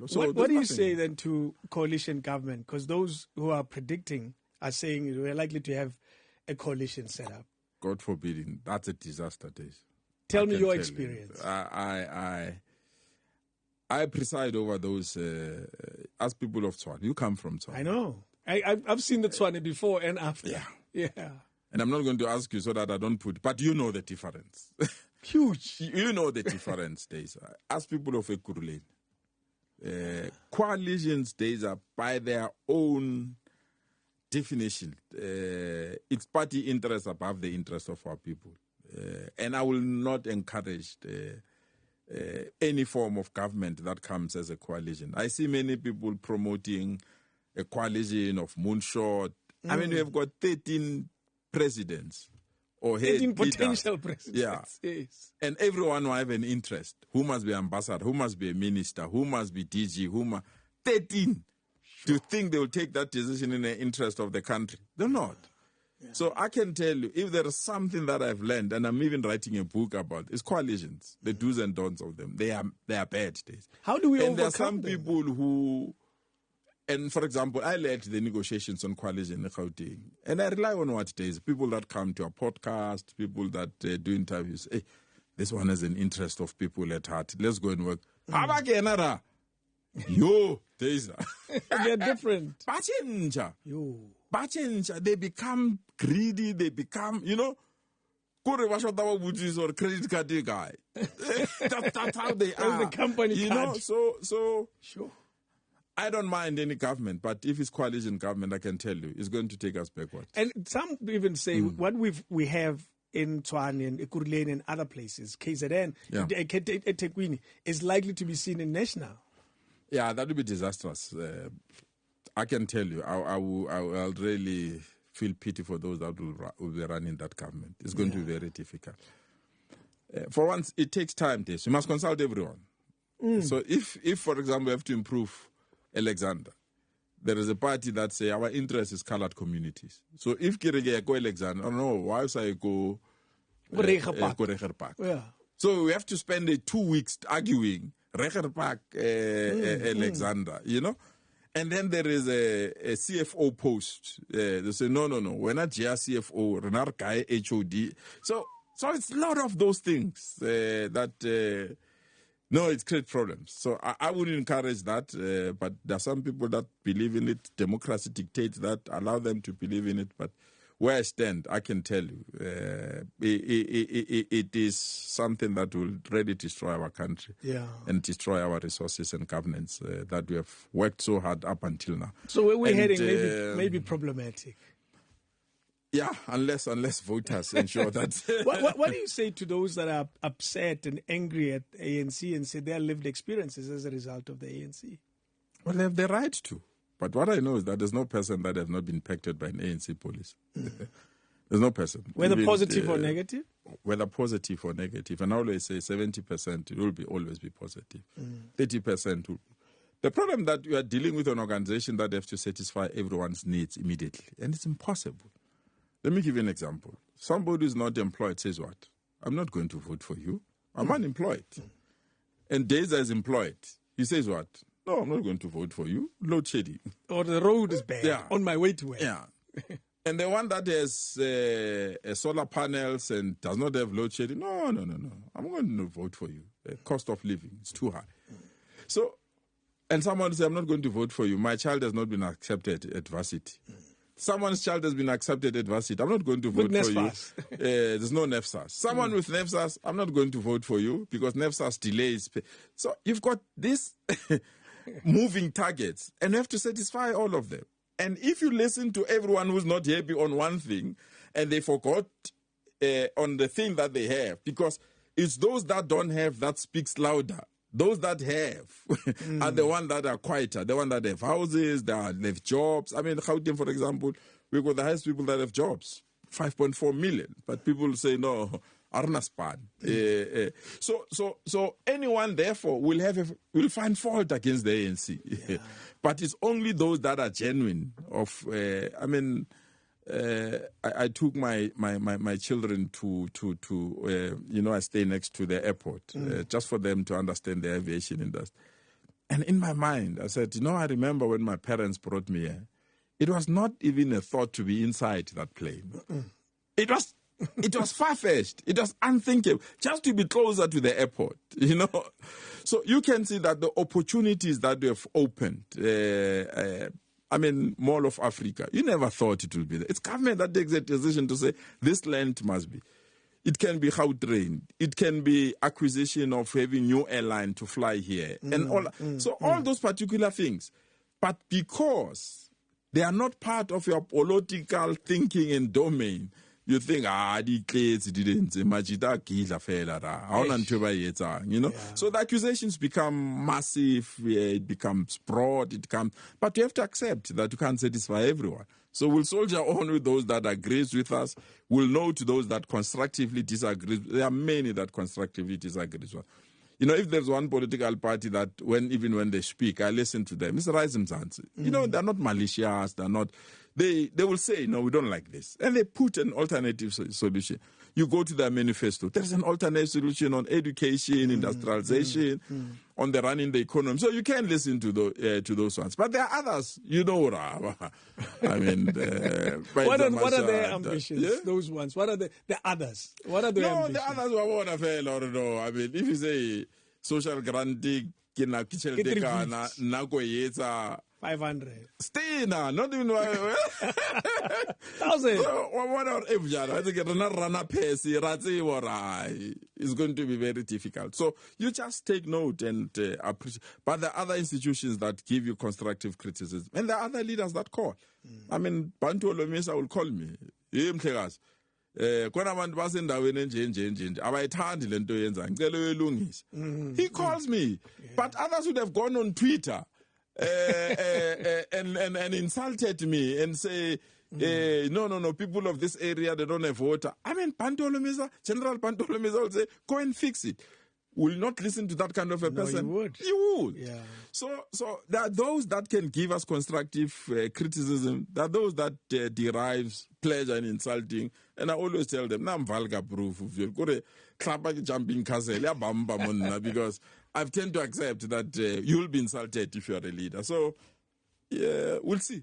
So what do you say then to coalition government? Because those who are predicting are saying we're likely to have a coalition set up. God forbidding, that's a disaster, Days. Tell me your experience. I preside over those, as people of Tswana. You come from Tswana. I know. I've seen the Tswana before and after. Yeah. And I'm not going to ask you so that I don't put, but you know the difference. Huge. You know the difference, Days. As people of Ekurhuleni, coalitions, Days, are by their own definition. It's party interest above the interest of our people. And I will not encourage any form of government that comes as a coalition. I see many people promoting a coalition of moonshot. I mean, we have got 13 presidents or 13 potential presidents. Yeah. Yes. And everyone will have an interest. Who must be ambassador? Who must be a minister? Who must be DG? 13. Sure. Do you think they will take that decision in the interest of the country? They're not. Yeah. So I can tell you, if there is something that I've learned, and I'm even writing a book about, is coalitions, the do's and don'ts of them. They are bad days. How do we overcome there are some them? people who, and for example, I led the negotiations on coalition in Gauteng, and I rely on what days, people that come to a podcast, people that do interviews. Hey, this one has an interest of people at heart. Let's go and work. Yo, days. They're different. They become greedy, they become, or credit card guy. That's how they are. The company card. So sure. I don't mind any government, but if it's coalition government, I can tell you, it's going to take us backwards. And some even say what we have in Tshwane and Ekurhuleni and other places, KZN, eThekwini, is likely to be seen in national. Yeah, that would be disastrous. I can tell you, I'll really feel pity for those that will be running that government. It's going to be very difficult. For once, it takes time, This. You must consult everyone. So if, for example, we have to improve Alexander, there is a party that say our interest is colored communities. So if Kirege go Alexander, I don't know, why should I go Reger Park? Yeah. So we have to spend 2 weeks arguing Reger Park, Alexander, And then there is a CFO post. They say, no, we're not just CFO, we're not guy HOD. So it's a lot of those things that... No, it's create problems. So I would encourage that, but there are some people that believe in it. Democracy dictates that, allow them to believe in it. But where I stand, I can tell you, it is something that will really destroy our country and destroy our resources and governance that we have worked so hard up until now. So where we're heading may be problematic. Yeah, unless voters ensure that. What do you say to those that are upset and angry at the ANC and say their lived experiences as a result of the ANC? Well, they have the right to. But what I know is that there's no person that has not been impacted by an ANC police. There's no person. Whether positive or negative? Whether positive or negative. And I always say 70% it will always be positive. 30% will. The problem that you are dealing with an organization that has to satisfy everyone's needs immediately. And it's impossible. Let me give you an example. Somebody who's not employed says what? I'm not going to vote for you. I'm unemployed. And Deza is employed. He says what? No, I'm not going to vote for you. Load shedding. Or the road is bad on my way to work. Yeah. And the one that has solar panels and does not have load shedding, no. I'm going to vote for you. The cost of living is too high. So, and someone says, I'm not going to vote for you. My child has not been accepted at varsity. Someone's child has been accepted at varsity. I'm not going to vote for you. There's no NEFSAS. Someone with NEFSAS, I'm not going to vote for you because NEFSAS delays. So you've got this moving targets and you have to satisfy all of them. And if you listen to everyone who's not happy on one thing and they forgot on the thing that they have, because it's those that don't have that speaks louder. Those that have are the ones that are quieter, the ones that have houses, they have jobs. I mean, Gauteng, for example, we've got the highest people that have jobs, 5.4 million. But people say, no, Arna span. So anyone, therefore, will find fault against the ANC. Yeah. But it's only those that are genuine. I took my children to I stay next to the airport, just for them to understand the aviation industry. And in my mind, I said, I remember when my parents brought me here, it was not even a thought to be inside that plane. It was far-fetched. It was unthinkable. Just to be closer to the airport, So you can see that the opportunities that we have opened, Mall of Africa, you never thought it would be there. It's government that takes a decision to say, this land must be. It can be Gautrain. It can be acquisition of having new airline to fly here. All those particular things. But because they are not part of your political thinking and domain, you think, the kids didn't. So the accusations become massive, it becomes broad, but you have to accept that you can't satisfy everyone. So we'll soldier on with those that agrees with us. We'll note those that constructively disagree. There are many that constructively disagree with us. If there's one political party that even when they speak, I listen to them. It's Rise Mzansi. They're not malicious. They're not. They will say, no, we don't like this. And they put an alternative solution. You go to their manifesto. There's an alternative solution on education, industrialization, on the running the economy. So you can listen to those ones. But there are others, what are their ambitions, those ones? What are the others? What are their ambitions? The others want to fail or no. If you say social granting, 500. Stay now, not even 1,000. What are I think it's going to be very difficult. So you just take note and appreciate. But there are other institutions that give you constructive criticism, and there are other leaders that call. Bantu Olomisa will call me. He calls me, but others would have gone on Twitter and insulted me and say, no, people of this area, they don't have water. General Pantolomisa will say, go and fix it. Will not listen to that kind of a person. You would. Yeah. So there are those that can give us constructive criticism. There are those that derives pleasure in insulting. And I always tell them, I'm vulgar proof of you. Jumping because I've tend to accept that you'll be insulted if you are a leader. So, we'll see.